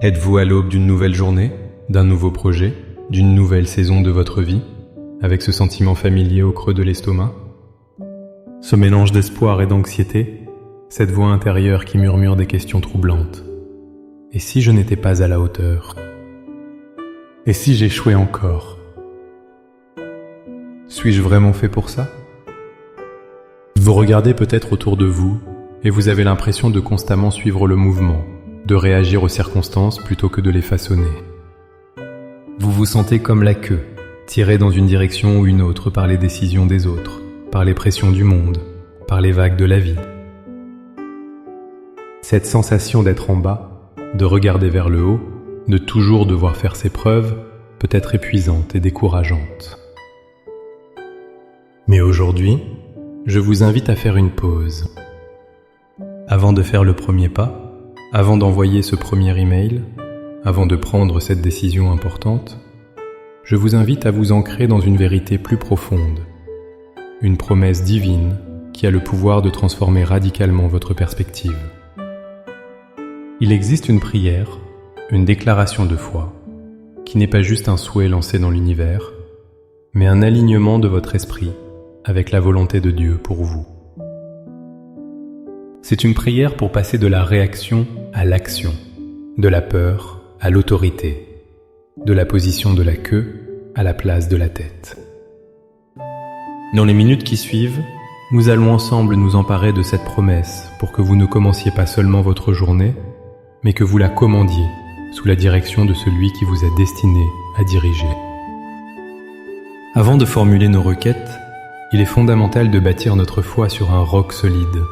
Êtes-vous à l'aube d'une nouvelle journée, d'un nouveau projet, d'une nouvelle saison de votre vie, avec ce sentiment familier au creux de l'estomac? Ce mélange d'espoir et d'anxiété, cette voix intérieure qui murmure des questions troublantes. Et si je n'étais pas à la hauteur? Et si j'échouais encore? Suis-je vraiment fait pour ça? Vous regardez peut-être autour de vous et vous avez l'impression de constamment suivre le mouvement, de réagir aux circonstances plutôt que de les façonner. Vous vous sentez comme la queue, tirée dans une direction ou une autre par les décisions des autres, par les pressions du monde, par les vagues de la vie. Cette sensation d'être en bas, de regarder vers le haut, de toujours devoir faire ses preuves, peut être épuisante et décourageante. Mais aujourd'hui, je vous invite à faire une pause. Avant de faire le premier pas, avant d'envoyer ce premier email, avant de prendre cette décision importante, je vous invite à vous ancrer dans une vérité plus profonde, une promesse divine qui a le pouvoir de transformer radicalement votre perspective. Il existe une prière, une déclaration de foi, qui n'est pas juste un souhait lancé dans l'univers, mais un alignement de votre esprit avec la volonté de Dieu pour vous. C'est une prière pour passer de la réaction à l'action, de la peur à l'autorité, de la position de la queue à la place de la tête. Dans les minutes qui suivent, nous allons ensemble nous emparer de cette promesse pour que vous ne commenciez pas seulement votre journée, mais que vous la commandiez sous la direction de celui qui vous a destiné à diriger. Avant de formuler nos requêtes, il est fondamental de bâtir notre foi sur un roc solide.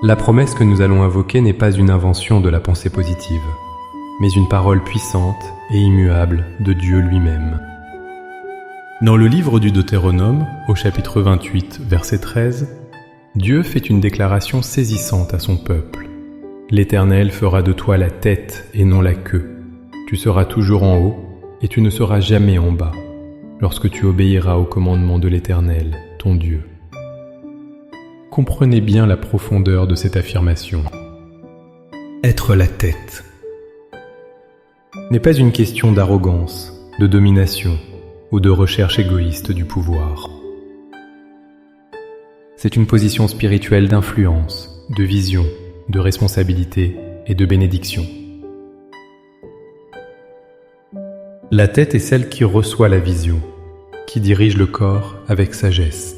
La promesse que nous allons invoquer n'est pas une invention de la pensée positive, mais une parole puissante et immuable de Dieu lui-même. Dans le livre du Deutéronome, au chapitre 28, verset 13, Dieu fait une déclaration saisissante à son peuple. « L'Éternel fera de toi la tête et non la queue. Tu seras toujours en haut et tu ne seras jamais en bas, lorsque tu obéiras au commandement de l'Éternel, ton Dieu. » Comprenez bien la profondeur de cette affirmation. Être la tête n'est pas une question d'arrogance, de domination ou de recherche égoïste du pouvoir. C'est une position spirituelle d'influence, de vision, de responsabilité et de bénédiction. La tête est celle qui reçoit la vision, qui dirige le corps avec sagesse.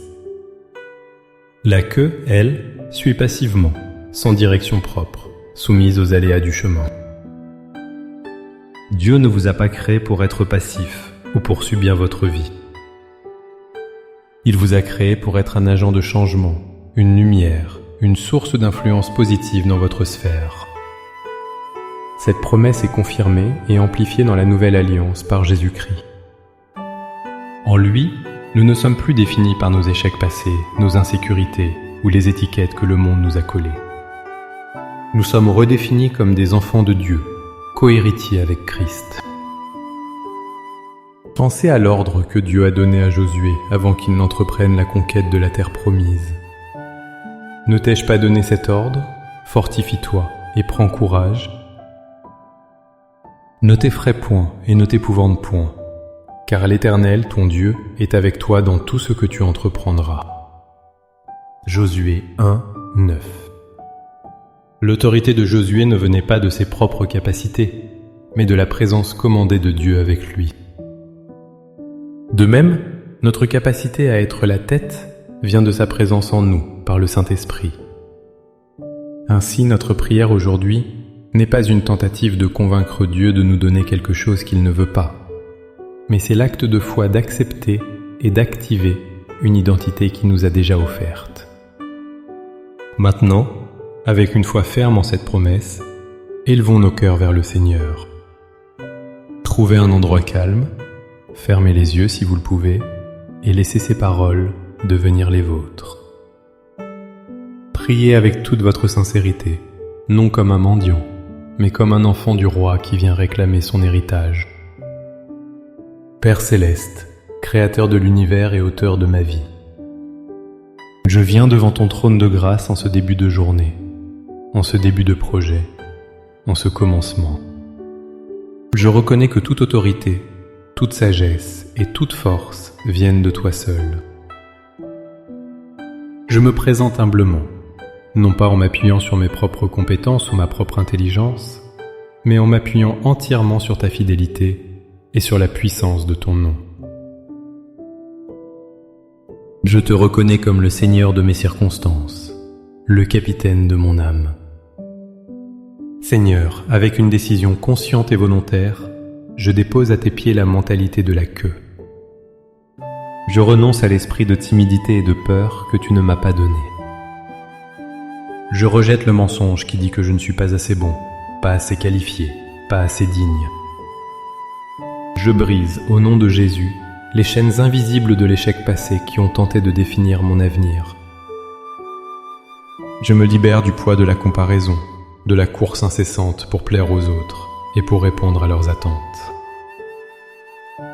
La queue, elle, suit passivement, sans direction propre, soumise aux aléas du chemin. Dieu ne vous a pas créé pour être passif ou pour subir votre vie. Il vous a créé pour être un agent de changement, une lumière, une source d'influence positive dans votre sphère. Cette promesse est confirmée et amplifiée dans la Nouvelle Alliance par Jésus-Christ. En lui, nous ne sommes plus définis par nos échecs passés, nos insécurités ou les étiquettes que le monde nous a collées. Nous sommes redéfinis comme des enfants de Dieu, co-héritiers avec Christ. Pensez à l'ordre que Dieu a donné à Josué avant qu'il n'entreprenne la conquête de la terre promise. Ne t'ai-je pas donné cet ordre? Fortifie-toi et prends courage. Ne t'effraie point et ne t'épouvante point, car l'Éternel, ton Dieu, est avec toi dans tout ce que tu entreprendras. Josué 1, 9. L'autorité de Josué ne venait pas de ses propres capacités, mais de la présence commandée de Dieu avec lui. De même, notre capacité à être la tête vient de sa présence en nous, par le Saint-Esprit. Ainsi, notre prière aujourd'hui n'est pas une tentative de convaincre Dieu de nous donner quelque chose qu'il ne veut pas, mais c'est l'acte de foi d'accepter et d'activer une identité qui nous a déjà offerte. Maintenant, avec une foi ferme en cette promesse, élevons nos cœurs vers le Seigneur. Trouvez un endroit calme, fermez les yeux si vous le pouvez, et laissez ces paroles devenir les vôtres. Priez avec toute votre sincérité, non comme un mendiant, mais comme un enfant du roi qui vient réclamer son héritage. Père céleste, créateur de l'univers et auteur de ma vie, je viens devant ton trône de grâce en ce début de journée, en ce début de projet, en ce commencement. Je reconnais que toute autorité, toute sagesse et toute force viennent de toi seul. Je me présente humblement, non pas en m'appuyant sur mes propres compétences ou ma propre intelligence, mais en m'appuyant entièrement sur ta fidélité et sur la puissance de ton nom. Je te reconnais comme le Seigneur de mes circonstances, le capitaine de mon âme. Seigneur, avec une décision consciente et volontaire, je dépose à tes pieds la mentalité de la queue. Je renonce à l'esprit de timidité et de peur que tu ne m'as pas donné. Je rejette le mensonge qui dit que je ne suis pas assez bon, pas assez qualifié, pas assez digne. Je brise, au nom de Jésus, les chaînes invisibles de l'échec passé qui ont tenté de définir mon avenir. Je me libère du poids de la comparaison, de la course incessante pour plaire aux autres et pour répondre à leurs attentes.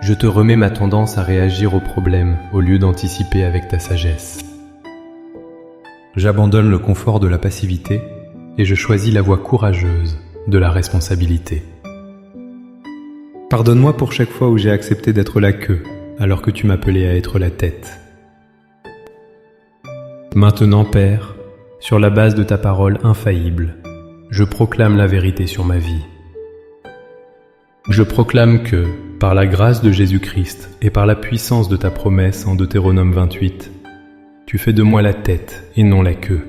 Je te remets ma tendance à réagir aux problèmes au lieu d'anticiper avec ta sagesse. J'abandonne le confort de la passivité et je choisis la voie courageuse de la responsabilité. Pardonne-moi pour chaque fois où j'ai accepté d'être la queue alors que tu m'appelais à être la tête. Maintenant, Père, sur la base de ta parole infaillible, je proclame la vérité sur ma vie. Je proclame que, par la grâce de Jésus-Christ et par la puissance de ta promesse en Deutéronome 28, tu fais de moi la tête et non la queue.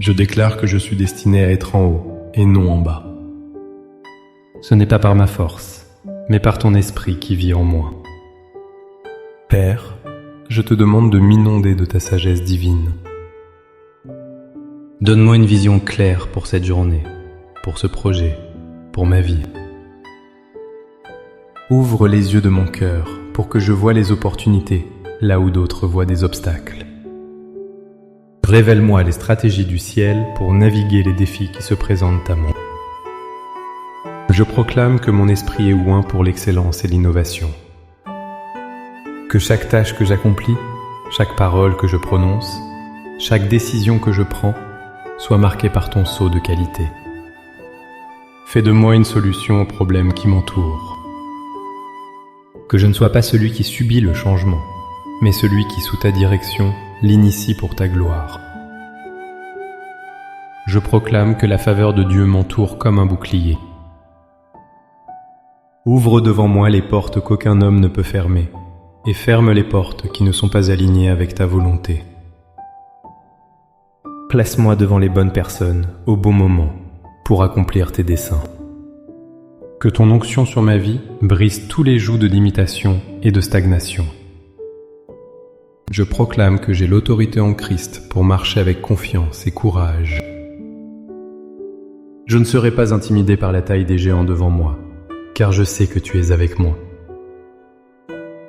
Je déclare que je suis destiné à être en haut et non en bas. Ce n'est pas par ma force, mais par ton esprit qui vit en moi. Père, je te demande de m'inonder de ta sagesse divine. Donne-moi une vision claire pour cette journée, pour ce projet, pour ma vie. Ouvre les yeux de mon cœur pour que je voie les opportunités là où d'autres voient des obstacles. Révèle-moi les stratégies du ciel pour naviguer les défis qui se présentent à moi. Je proclame que mon esprit est oint pour l'excellence et l'innovation. Que chaque tâche que j'accomplis, chaque parole que je prononce, chaque décision que je prends, soit marquée par ton sceau de qualité. Fais de moi une solution aux problèmes qui m'entourent. Que je ne sois pas celui qui subit le changement, mais celui qui, sous ta direction, l'initie pour ta gloire. Je proclame que la faveur de Dieu m'entoure comme un bouclier. Ouvre devant moi les portes qu'aucun homme ne peut fermer, et ferme les portes qui ne sont pas alignées avec ta volonté. Place-moi devant les bonnes personnes, au bon moment, pour accomplir tes desseins. Que ton onction sur ma vie brise tous les jougs de limitation et de stagnation. Je proclame que j'ai l'autorité en Christ pour marcher avec confiance et courage. Je ne serai pas intimidé par la taille des géants devant moi, car je sais que tu es avec moi.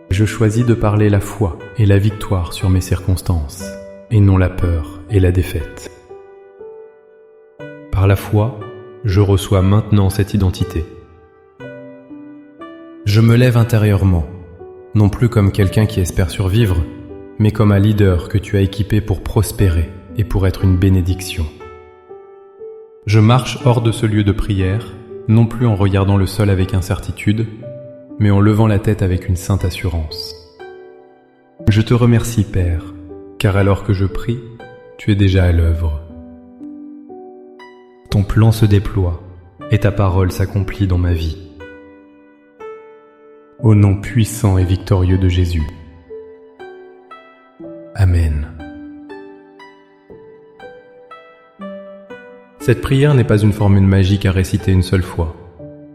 Je choisis de parler la foi et la victoire sur mes circonstances, et non la peur et la défaite. Par la foi, je reçois maintenant cette identité. Je me lève intérieurement, non plus comme quelqu'un qui espère survivre, mais comme un leader que tu as équipé pour prospérer et pour être une bénédiction. Je marche hors de ce lieu de prière, non plus en regardant le sol avec incertitude, mais en levant la tête avec une sainte assurance. Je te remercie, Père, car alors que je prie, tu es déjà à l'œuvre. Ton plan se déploie et ta parole s'accomplit dans ma vie. Au nom puissant et victorieux de Jésus. Amen. Cette prière n'est pas une formule magique à réciter une seule fois,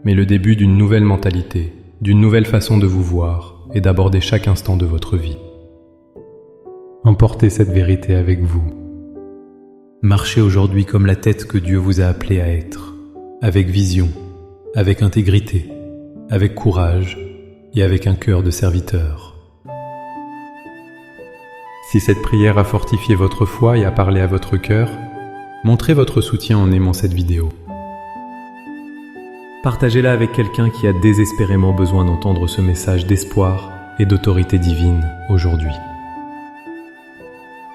mais le début d'une nouvelle mentalité, d'une nouvelle façon de vous voir et d'aborder chaque instant de votre vie. Emportez cette vérité avec vous. Marchez aujourd'hui comme la tête que Dieu vous a appelé à être, avec vision, avec intégrité, avec courage et avec un cœur de serviteur. Si cette prière a fortifié votre foi et a parlé à votre cœur, montrez votre soutien en aimant cette vidéo. Partagez-la avec quelqu'un qui a désespérément besoin d'entendre ce message d'espoir et d'autorité divine aujourd'hui.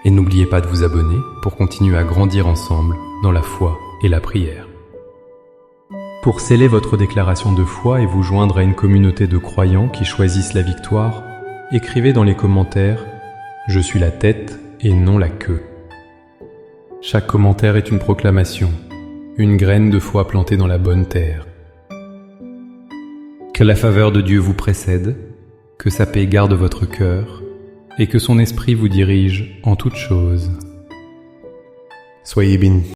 Et n'oubliez pas de vous abonner pour continuer à grandir ensemble dans la foi et la prière. Pour sceller votre déclaration de foi et vous joindre à une communauté de croyants qui choisissent la victoire, écrivez dans les commentaires « Je suis la tête et non la queue ». Chaque commentaire est une proclamation, une graine de foi plantée dans la bonne terre. Que la faveur de Dieu vous précède, que sa paix garde votre cœur, et que son esprit vous dirige en toutes choses. Soyez bénis.